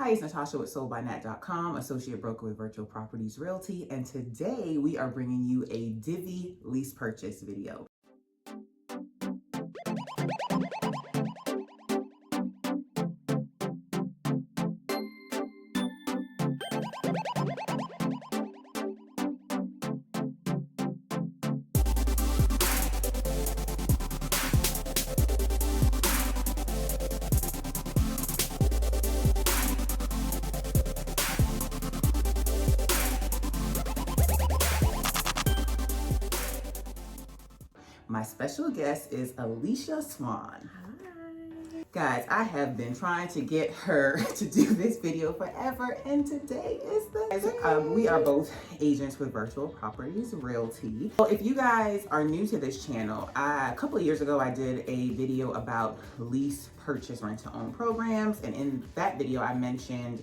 Hi, it's Natasha with SoldByNat.com, associate broker with Virtual Properties Realty, and today we are bringing you a Divvy lease purchase video. My special guest is Alicia Swan. Hi. Guys, I have been trying to get her to do this video forever, and today is the day. We are both agents with Virtual Properties Realty. So if you guys are new to this channel, a couple of years ago I did a video about lease purchase rent to own programs, and in that video I mentioned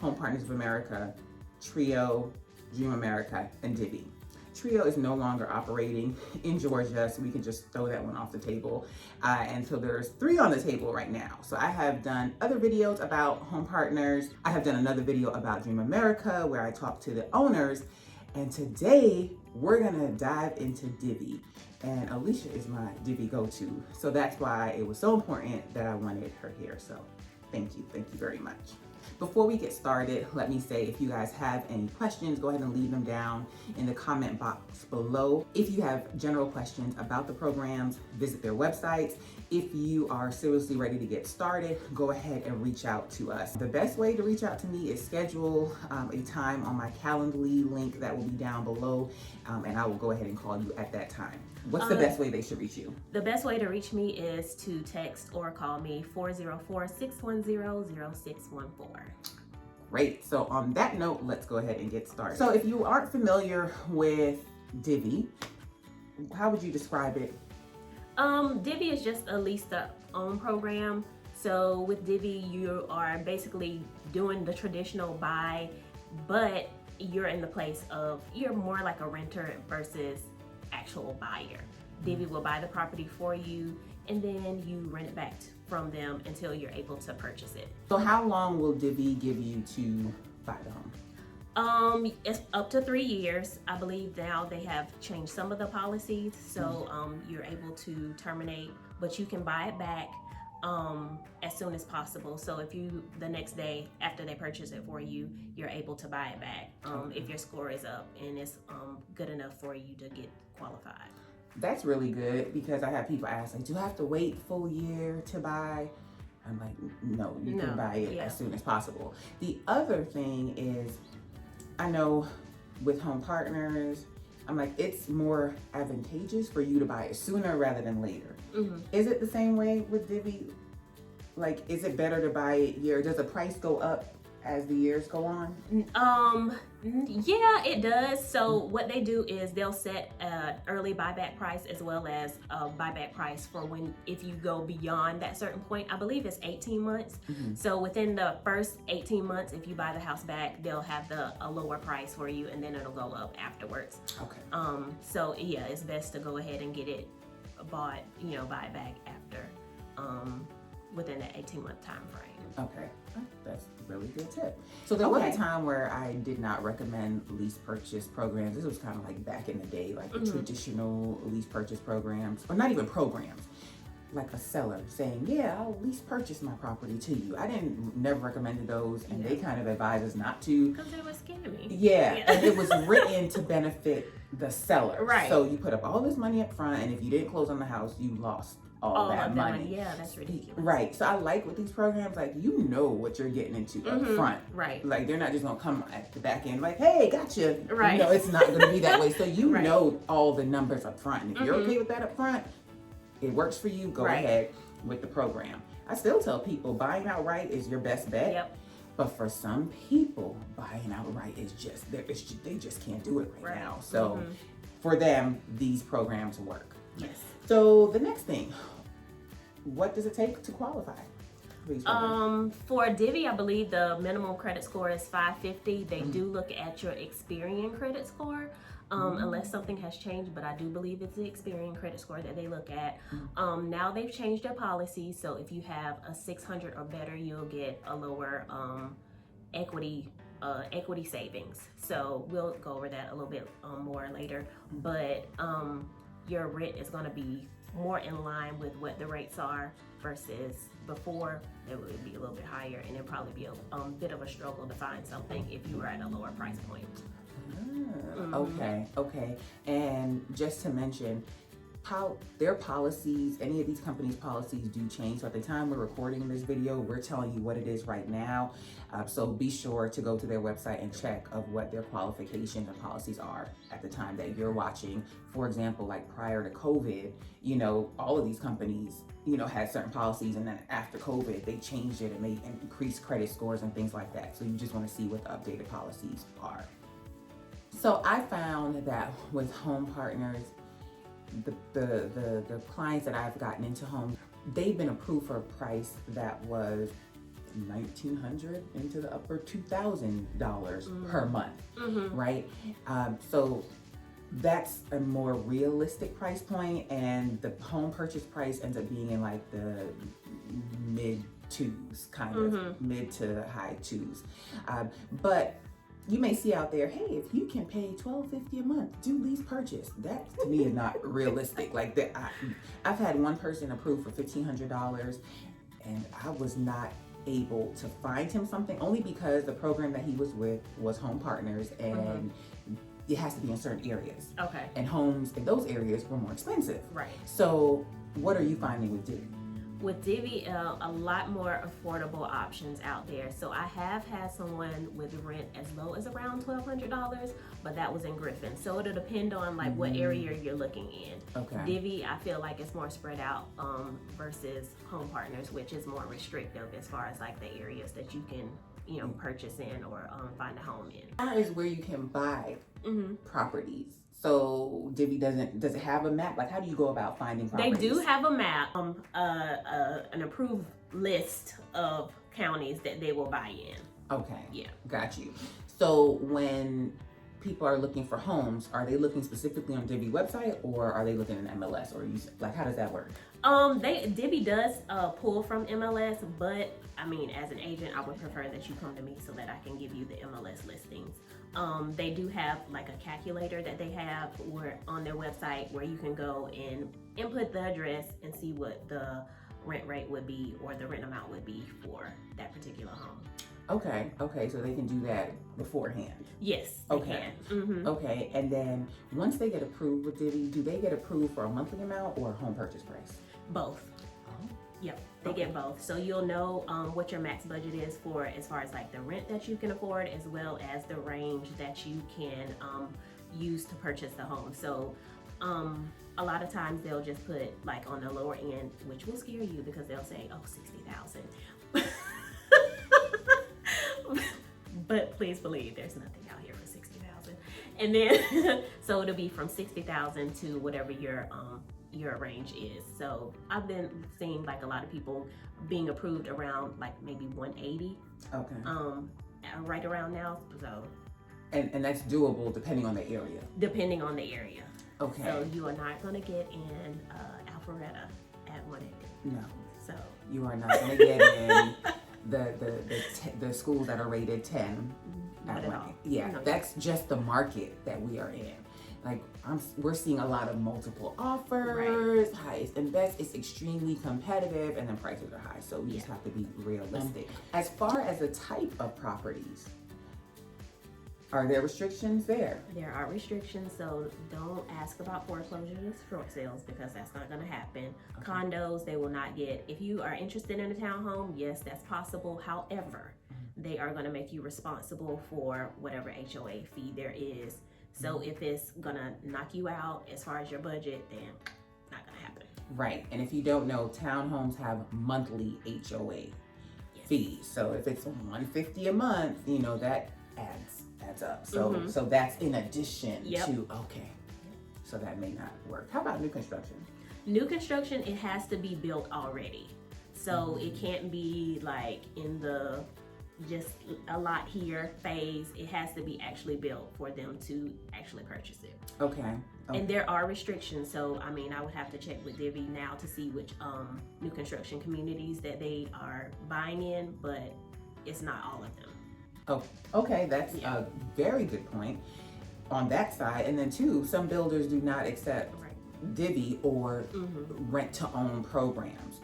Home Partners of America, Trio, Dream America, and Divvy. Trio is no longer operating in Georgia, so we can just throw that one off the table. And so there's 3 on the table right now. So I have done other videos about Home Partners. I have done another video about Dream America where I talk to the owners. And today we're gonna dive into Divvy. And Alicia is my Divvy go-to. So that's why it was so important that I wanted her here. So thank you very much. Before we get started, let me say if you guys have any questions, go ahead and leave them down in the comment box below. If you have general questions about the programs, visit their websites. If you are seriously ready to get started, go ahead and reach out to us. The best way to reach out to me is schedule a time on my Calendly link that will be down below, and I will go ahead and call you at that time. What's the best way they should reach you? The best way to reach me is to text or call me 404-610-0614. Great. So on that note, let's go ahead and get started. So if you aren't familiar with Divvy, how would you describe it? Divvy is just a lease to own program. So with Divvy, you are basically doing the traditional buy, but you're in the place of, you're more like a renter versus actual buyer. Divvy will buy the property for you, and then you rent it back from them until you're able to purchase it. So how long will Divvy give you to buy the home? It's up to 3 years. I believe now they have changed some of the policies, so you're able to terminate, but you can buy it back as soon as possible. So if you, the next day after they purchase it for you, you're able to buy it back if your score is up and it's good enough for you to get qualified. That's really good, because I have people ask, like, do I have to wait full year to buy? I'm like, no, you can buy it as soon as possible. The other thing is, I know with Home Partners, I'm like, it's more advantageous for you to buy it sooner rather than later. Is it the same way with Divvy? Like, is it better to buy it year? Does the price go up as the years go on? Yeah, it does. So what they do is they'll set an early buyback price as well as a buyback price for when, if you go beyond that certain point. I believe it's 18 months. So within the first 18 months, if you buy the house back, they'll have a lower price for you, and then it'll go up afterwards. Okay. So yeah, it's best to go ahead and get it bought, buy it back after, within that 18-month time frame. Okay, that's a really good tip. So there was a time where I did not recommend lease purchase programs. This was kind of like back in the day, like the traditional lease purchase programs, or not even programs, like a seller saying, yeah, I'll lease purchase my property to you. I never recommended those, and they kind of advised us not to. Because they were scamming. Yeah, and it was written to benefit the seller. Right. So you put up all this money up front, and if you didn't close on the house, you lost all that money. Yeah, that's ridiculous. Right. So I like with these programs, like, you know what you're getting into up front. Right. Like, they're not just gonna come at the back end like, hey, gotcha. Right. You know, it's not gonna be that way. So you know all the numbers up front. And if you're okay with that up front, it works for you, go ahead with the program. I still tell people buying outright is your best bet. Yep. But for some people, buying outright is just, they just can't do it right now. So for them, these programs work. Yes. So the next thing, what does it take to qualify for these programs? For Divvy, I believe the minimum credit score is 550. They do look at your Experian credit score, unless something has changed, but I do believe it's the Experian credit score that they look at. Now they've changed their policy, so if you have a 600 or better, you'll get a lower equity savings. So we'll go over that a little bit more later. But your rent is going to be more in line with what the rates are versus before. It would be a little bit higher, and it'd probably be a bit of a struggle to find something if you were at a lower price point. Okay. And just to mention, how their policies, any of these companies' policies do change. So at the time we're recording this video, we're telling you what it is right now. So be sure to go to their website and check of what their qualifications and policies are at the time that you're watching. For example, like prior to COVID, all of these companies, had certain policies, and then after COVID, they changed it and they increased credit scores and things like that. So you just want to see what the updated policies are. So I found that with Home Partners, the clients that I've gotten into homes, they've been approved for a price that was $1,900 into the upper $2,000 per month, right? So that's a more realistic price point, and the home purchase price ends up being in like the mid twos, kind of mid to high twos. But you may see out there, hey, if you can pay $1,250 a month, do lease purchase. That to me is not realistic. Like that, I've had one person approved for $1,500, and I was not able to find him something, only because the program that he was with was Home Partners, and it has to be in certain areas. Okay. And homes in those areas were more expensive. Right. So what are you finding with Divvy? With Divvy, a lot more affordable options out there. So I have had someone with rent as low as around $1,200, but that was in Griffin. So it'll depend on like what area you're looking in. Okay. Divvy, I feel like it's more spread out versus Home Partners, which is more restrictive as far as like the areas that you can purchase in or find a home in. That is where you can buy properties. So Divvy does it have a map? Like, how do you go about finding properties? They do have a map, an approved list of counties that they will buy in. Okay. Yeah. Got you. So when people are looking for homes, are they looking specifically on Divvy website, or are they looking in MLS, or like how does that work? Divvy does pull from MLS, but I mean, as an agent, I would prefer that you come to me so that I can give you the MLS listings. They do have like a calculator that they have on their website where you can go and input the address and see what the rent rate would be or the rent amount would be for that particular home. Okay, so they can do that beforehand. Yes, they can. Okay, and then once they get approved with Divvy, do they get approved for a monthly amount or a home purchase price? Both. Yep, they get both. So you'll know what your max budget is for as far as like the rent that you can afford, as well as the range that you can use to purchase the home. So a lot of times they'll just put like on the lower end, which will scare you because they'll say, oh, 60,000. But please believe there's nothing out here for 60,000. And then so it'll be from 60,000 to whatever your range is. So I've been seeing like a lot of people being approved around like maybe 180. Okay. Right around now. So and that's doable depending on the area. Depending on the area. Okay. So you are not gonna get in Alpharetta at 180. No. So you are not gonna get in the schools that are rated 10 at 180. Yeah, no. That's just the market that we are in. Like we're seeing a lot of multiple offers, highest and best. It's extremely competitive, and then prices are high. So we just have to be realistic. As far as the type of properties, are there restrictions there? There are restrictions, so don't ask about foreclosures or short sales because that's not going to happen. Okay. Condos, they will not get. If you are interested in a townhome, yes, that's possible. However, they are going to make you responsible for whatever HOA fee there is. So if it's gonna knock you out as far as your budget, then not gonna happen. Right, and if you don't know, townhomes have monthly HOA fees. So if it's $150 a month, that adds up. So so that's in addition to so that may not work. How about new construction? New construction, it has to be built already. So it can't be like in the just a lot here phase. It has to be actually built for them to actually purchase it. Okay. And there are restrictions, so I mean I would have to check with Divvy now to see which new construction communities that they are buying in, but it's not all of them. Oh, okay, that's a very good point on that side. And then two, some builders do not accept Divvy or rent to own programs.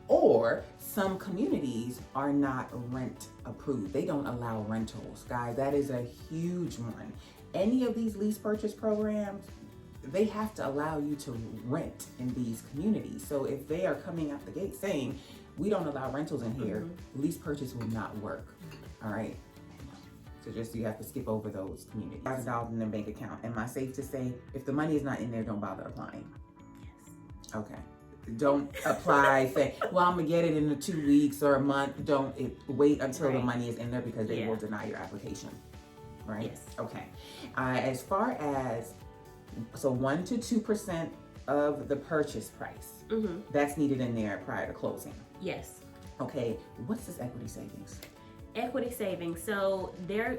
Or some communities are not rent approved. They don't allow rentals. Guys, that is a huge one. Any of these lease purchase programs, they have to allow you to rent in these communities. So if they are coming out the gate saying, we don't allow rentals in here, lease purchase will not work. All right. So just, you have to skip over those communities. $1,000 in their bank account. Am I safe to say, if the money is not in there, don't bother applying? Yes. Okay. Don't apply, say, well, I'm gonna get it in 2 weeks or a month. Wait until the money is in there, because they will deny your application. Right? Yes. Okay. As far as, so 1 to 2% of the purchase price, that's needed in there prior to closing. Yes. Okay. What's this equity savings? Equity savings. So they're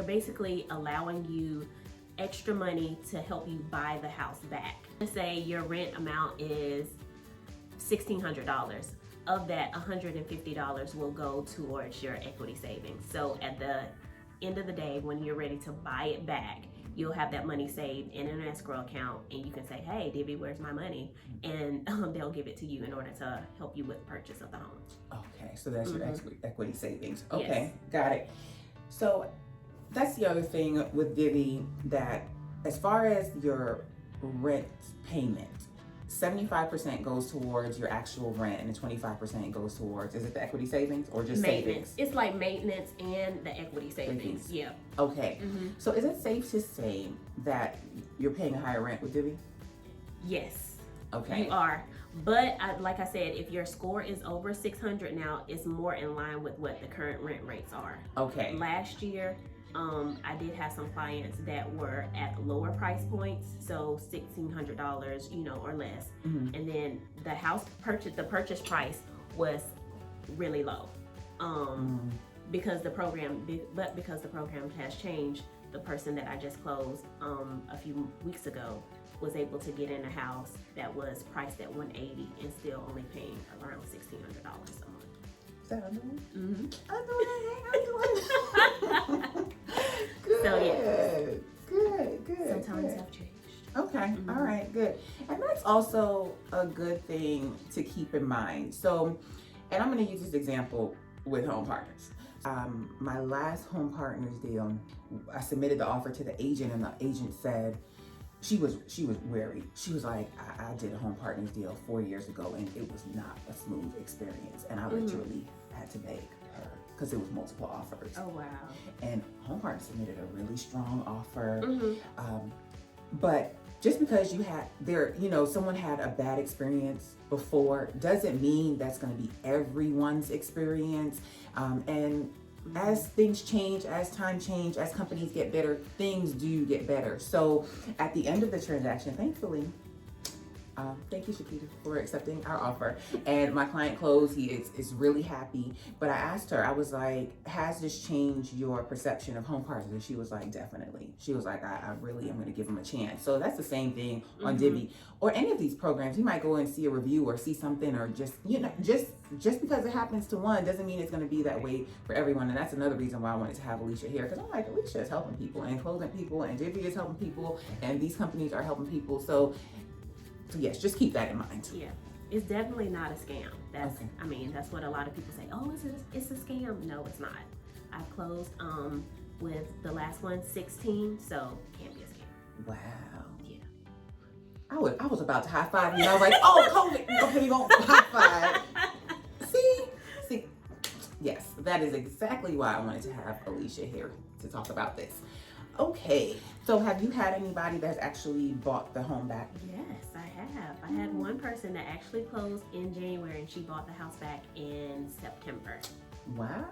basically allowing you extra money to help you buy the house back. Let's say your rent amount is $1,600. Of that, $150 will go towards your equity savings. So at the end of the day, when you're ready to buy it back, you'll have that money saved in an escrow account, and you can say, hey, Divvy, where's my money? And they'll give it to you in order to help you with the purchase of the home. Okay, so that's your equity savings. Okay, got it. So that's the other thing with Divvy, that as far as your rent payment, 75% goes towards your actual rent, and the 25% goes towards, is it the equity savings or just maintenance? Savings? It's like maintenance and the equity savings. Yeah. Okay. So is it safe to say that you're paying a higher rent with Divvy? Yes. Okay. You are. But like I said, if your score is over 600 now, it's more in line with what the current rent rates are. Okay. Last year, I did have some clients that were at lower price points, so $1,600, or less. And then the purchase price was really low. Because the program has changed, the person that I just closed a few weeks ago was able to get in a house that was priced at $180 and still only paying around $1,600 a month. Is that under one? Good. So, yeah. Good. Some times have changed. Okay. All right. Good. And that's also a good thing to keep in mind. So, and I'm going to use this example with Home Partners. My last Home Partners deal, I submitted the offer to the agent, and the agent said, she was wary. She was like, I did a Home Partners deal 4 years ago, and it was not a smooth experience. And I literally had to beg her, because it was multiple offers. Oh, wow. And Home Partners submitted a really strong offer. But just because someone had a bad experience before doesn't mean that's going to be everyone's experience. And as things change, as time change, as companies get better, things do get better. So at the end of the transaction, thankfully, thank you, Shakita, for accepting our offer. And my client closed. He is really happy. But I asked her, I was like, has this changed your perception of Home Partners? And she was like, definitely. She was like, I really am going to give him a chance. So that's the same thing on Divvy or any of these programs. You might go and see a review or see something, or just because it happens to one doesn't mean it's going to be that way for everyone. And that's another reason why I wanted to have Alicia here, because I'm like, Alicia is helping people and closing people, and Divvy is helping people, and these companies are helping people. So yes, just keep that in mind. Yeah, it's definitely not a scam. That's what a lot of people say. Oh, it's a scam. No, it's not. I closed with the last one 16, so it can't be a scam. Wow. Yeah. I was about to high five you. I was like, oh, COVID. Okay, you won't high five. See. Yes, that is exactly why I wanted to have Alicia here to talk about this. Okay, so have you had anybody that's actually bought the home back? Yes, I have. I had one person that actually closed in January, and she bought the house back in September. Wow,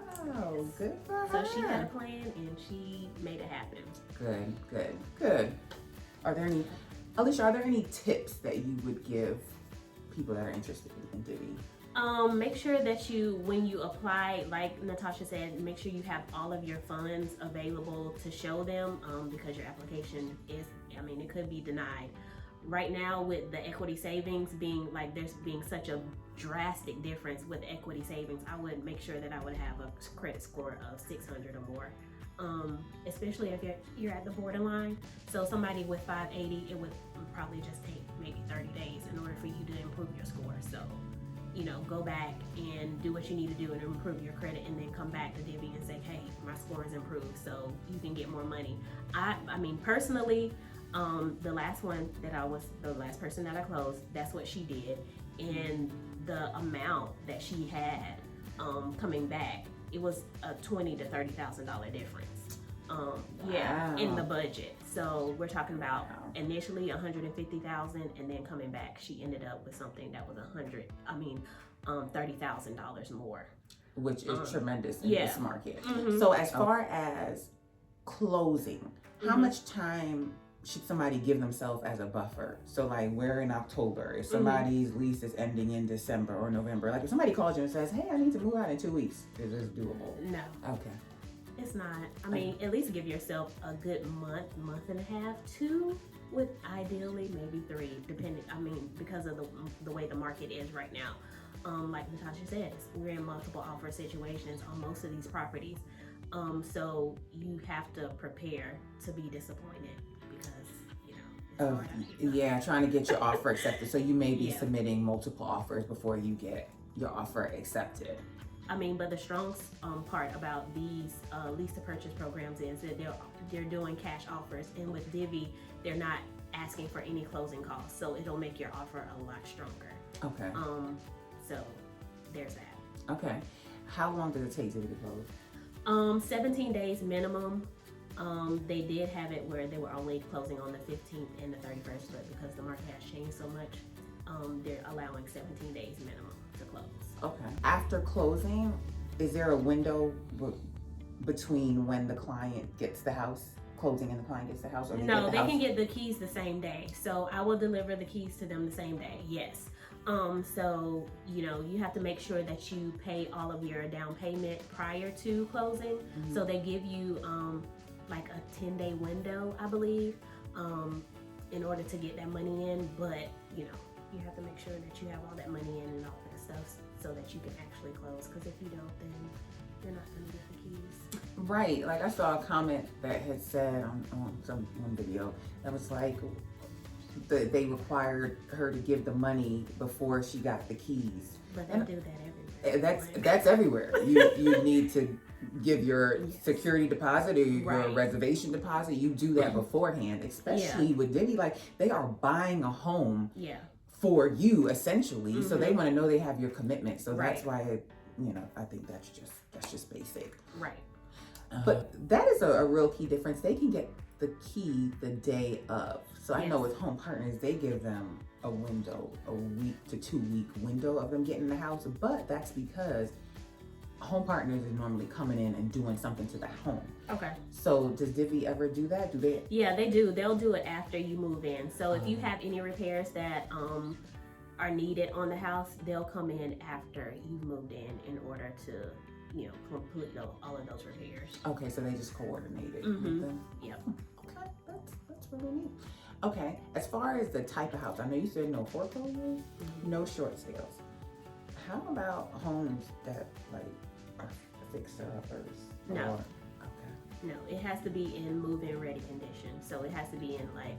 good for her. So she had a plan, and she made it happen. Good. Alicia, are there any tips that you would give people that are interested in Divvy? Make sure that when you apply, like Natasha said, make sure you have all of your funds available to show them, because your application it could be denied. right now with the equity savings being like there's being such a drastic difference with equity savings, I would make sure that I would have a credit score of 600 or more. Especially if you're at the borderline. So somebody with 580, it would probably just take maybe 30 days in order for you to improve your score. So, you know, go back and do what you need to do and improve your credit, and then come back to Divvy and say, hey, my score is improved, so you can get more money. I mean, personally, the last person that I closed, that's what she did. And the amount that she had coming back, it was a $20,000 to $30,000 difference. Yeah, in the budget. So we're talking about initially $150,000, and then coming back, she ended up with something that was $30,000 more, which is tremendous in yeah. this market. So as far as closing, how much time should somebody give themselves as a buffer? So like, we're in October. If somebody's lease is ending in December or November, like if somebody calls you and says, hey, I need to move out in 2 weeks, is this doable? No. Okay. It's not. I mean, at least give yourself a good month and a half, 2, with ideally maybe 3, depending, I mean, because of the way the market is right now. Like Natasha says, we're in multiple offer situations on most of these properties. So you have to prepare to be disappointed, because, you know, it's hard. Trying to get your offer accepted. So you may be submitting multiple offers before you get your offer accepted. I mean, but the strong part about these lease to purchase programs is that they're doing cash offers, and with Divvy, they're not asking for any closing costs, so it'll make your offer a lot stronger. Okay. So there's that. Okay. How long does it take to close? 17 days minimum. They did have it where they were only closing on the 15th and the 31st, but because the market has changed so much, they're allowing 17 days minimum to close. Okay. After closing, is there a window between when the client gets the house, closing, and the client gets the house? Or No, they can get the keys the same day. So I will deliver the keys to them the same day. Yes. So, you know, you have to make sure that you pay all of your down payment prior to closing. So they give you like a 10-day window, I believe, in order to get that money in. But, you know, you have to make sure that you have all that money in and all that stuff so that you can actually close. Because if you don't, then you're not going to get the keys. Right. Like, I saw a comment that had said on one video that was like, they required her to give the money before she got the keys. But they do that everywhere. That's everywhere. You need to give your security deposit or your reservation deposit. You do that beforehand, especially with Divvy. Like, they are buying a home for you, essentially. So they want to know they have your commitment. So that's why, you know, I think that's just basic. Right. But that is a real key difference. They can get the key the day of. So I know with Home Partners, they give them a window, a week to 2 week window of them getting the house. But that's because Home Partners is normally coming in and doing something to the home. Okay. So does Divvy ever do that? Do they? Yeah, they do. They'll do it after you move in. So if you have any repairs that are needed on the house, they'll come in after you've moved in order to, you know, complete all of those repairs. Okay, so they just coordinate it with them? Yep. Okay, that's really neat. Okay, as far as the type of house, I know you said no foreclosures, no short sales. How about homes that like are fixer-uppers? No. Okay. No, it has to be in move-in ready condition. So it has to be in like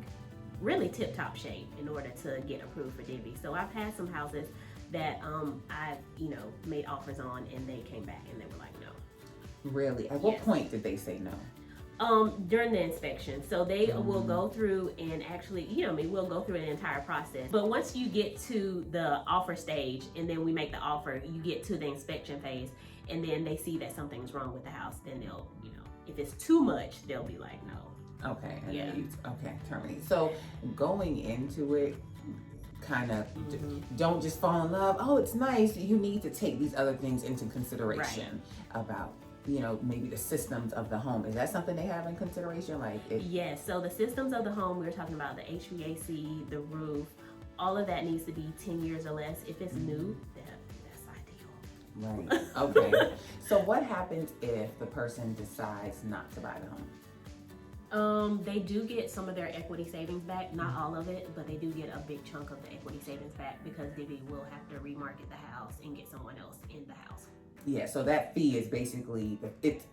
really tip-top shape in order to get approved for Divvy. So I've had some houses that I've, you know, made offers on, and they came back and they were like, no. Really? At what point did they say no? During the inspection. So they will go through and actually, you know, we'll go through an entire process. But once you get to the offer stage and then we make the offer, you get to the inspection phase, and then they see that something's wrong with the house, then they'll, you know, if it's too much, they'll be like, no. Okay. Terminate. So going into it, kind of don't just fall in love. Oh, it's nice. You need to take these other things into consideration about, you know, maybe the systems of the home. Is that something they have in consideration? Like, yes. So the systems of the home, we're talking about the HVAC, the roof, all of that needs to be 10 years or less. If it's new, that's ideal. Right. Okay. So what happens if the person decides not to buy the home? They do get some of their equity savings back, not all of it, but they do get a big chunk of the equity savings back because Divvy will have to remarket the house and get someone else in the house. Yeah, so that fee is basically,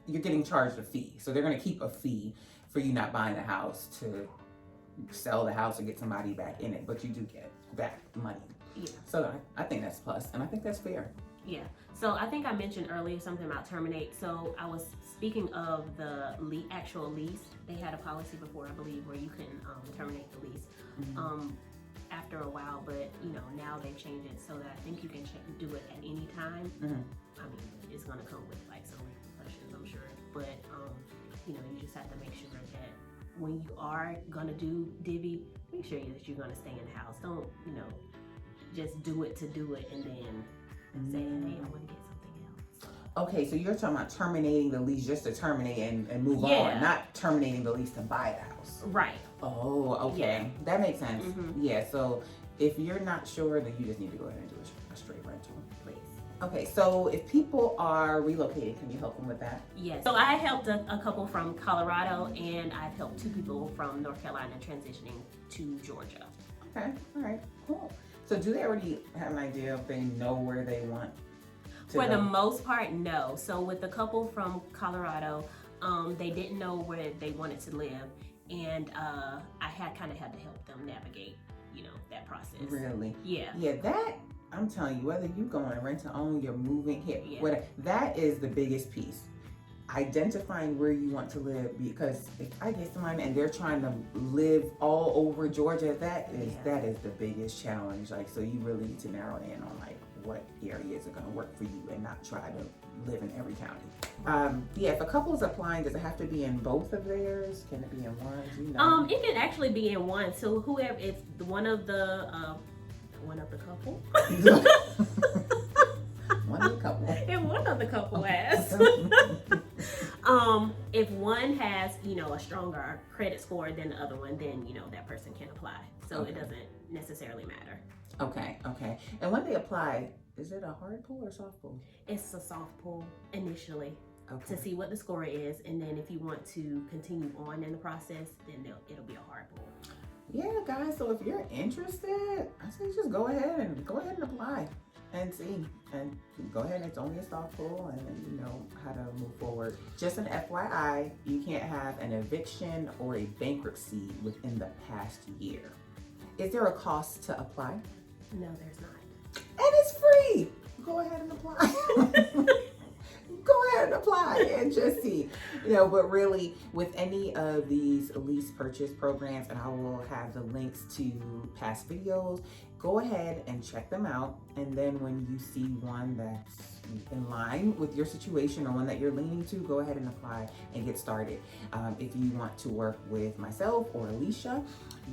you're getting charged a fee. So they're going to keep a fee for you not buying the house to sell the house or get somebody back in it, but you do get back money. Yeah. So I think that's plus, and I think that's fair. Yeah. So I think I mentioned earlier something about terminate. So I was speaking of the actual lease. They had a policy before, I believe, where you can terminate the lease after a while, but now they've changed it so that I think you can do it at any time. I mean, it's gonna come with like some repercussions, I'm sure, but you just have to make sure that when you are gonna do Divvy, make sure that you're gonna stay in the house. Don't just do it to do it and then say, hey, I want to get something else. Okay, so you're talking about terminating the lease just to terminate and move on, not terminating the lease to buy the house. Right. Oh, okay. Yeah. That makes sense. Yeah, so if you're not sure, then you just need to go ahead and do a straight rental. Please. Okay, so if people are relocated, can you help them with that? Yes. So I helped a couple from Colorado, and I've helped 2 people from North Carolina transitioning to Georgia. Okay, all right, cool. So do they already have an idea if they know where they want to For go? the most part, no. So with the couple from Colorado, they didn't know where they wanted to live, and I had to help them navigate, that process. Really? Yeah. Yeah, that, I'm telling you, whether you going to rent to own, you're moving here, Yeah. that is the biggest piece. Identifying where you want to live, because if I get somebody and they're trying to live all over Georgia, that is the biggest challenge. Like, so you really need to narrow in on like what areas are going to work for you and not try to live in every county. Yeah, if a couple's applying, does it have to be in both of theirs? Can it be in one? Do you know? It can actually be in one. So whoever, it's one of the couple. One of the couple. If one of the couple has. If one has, a stronger credit score than the other one, then, that person can apply. So It doesn't necessarily matter. Okay. And when they apply, is it a hard pull or soft pull? It's a soft pull initially Okay. to see what the score is. And then if you want to continue on in the process, then it'll be a hard pull. Yeah, guys, so if you're interested, I say just go ahead and apply and see. And go ahead, it's only a soft pull, and then you know how to move forward. Just an FYI, you can't have an eviction or a bankruptcy within the past year. Is there a cost to apply? No, there's not. And it's free. Go ahead and apply. Go ahead and apply and just see. But really, with any of these lease purchase programs, and I will have the links to past videos, go ahead and check them out. And then when you see one that's in line with your situation or one that you're leaning to, go ahead and apply and get started. If you want to work with myself or Alicia,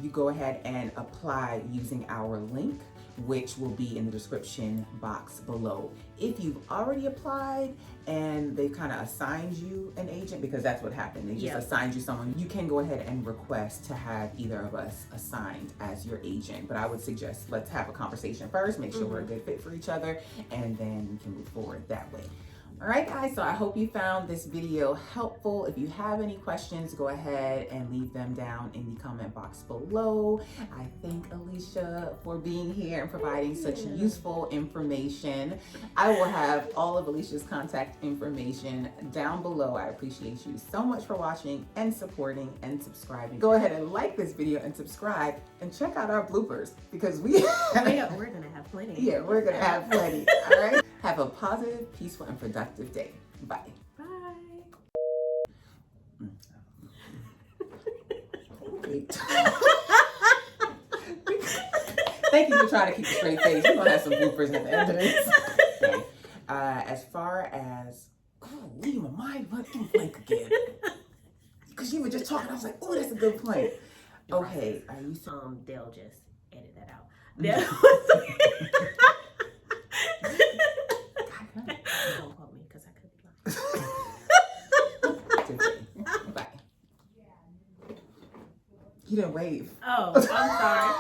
you go ahead and apply using our link, which will be in the description box below. If you've already applied and they kind of assigned you an agent, because that's what happened, they just assigned you someone, you can go ahead and request to have either of us assigned as your agent. But I would suggest let's have a conversation first, make sure we're a good fit for each other, and then we can move forward that way. All right, guys, so I hope you found this video helpful. If you have any questions, go ahead and leave them down in the comment box below. I thank Alicia for being here and providing such useful information. I will have all of Alicia's contact information down below. I appreciate you so much for watching and supporting and subscribing. Go ahead and like this video and subscribe and check out our bloopers, because we're gonna have plenty. Yeah, we're gonna have plenty. All right. Have a positive, peaceful, and productive day. Bye. Bye. Thank you for trying to keep a straight face. We're gonna have some bloopers at the end of this. Okay. As far as, leave my mind went blank again. Because you were just talking, I was like, oh, that's a good point. Okay, are you they'll just edit that out. Don't quote me because I could be lying. Bye. You didn't wave. Oh, I'm sorry.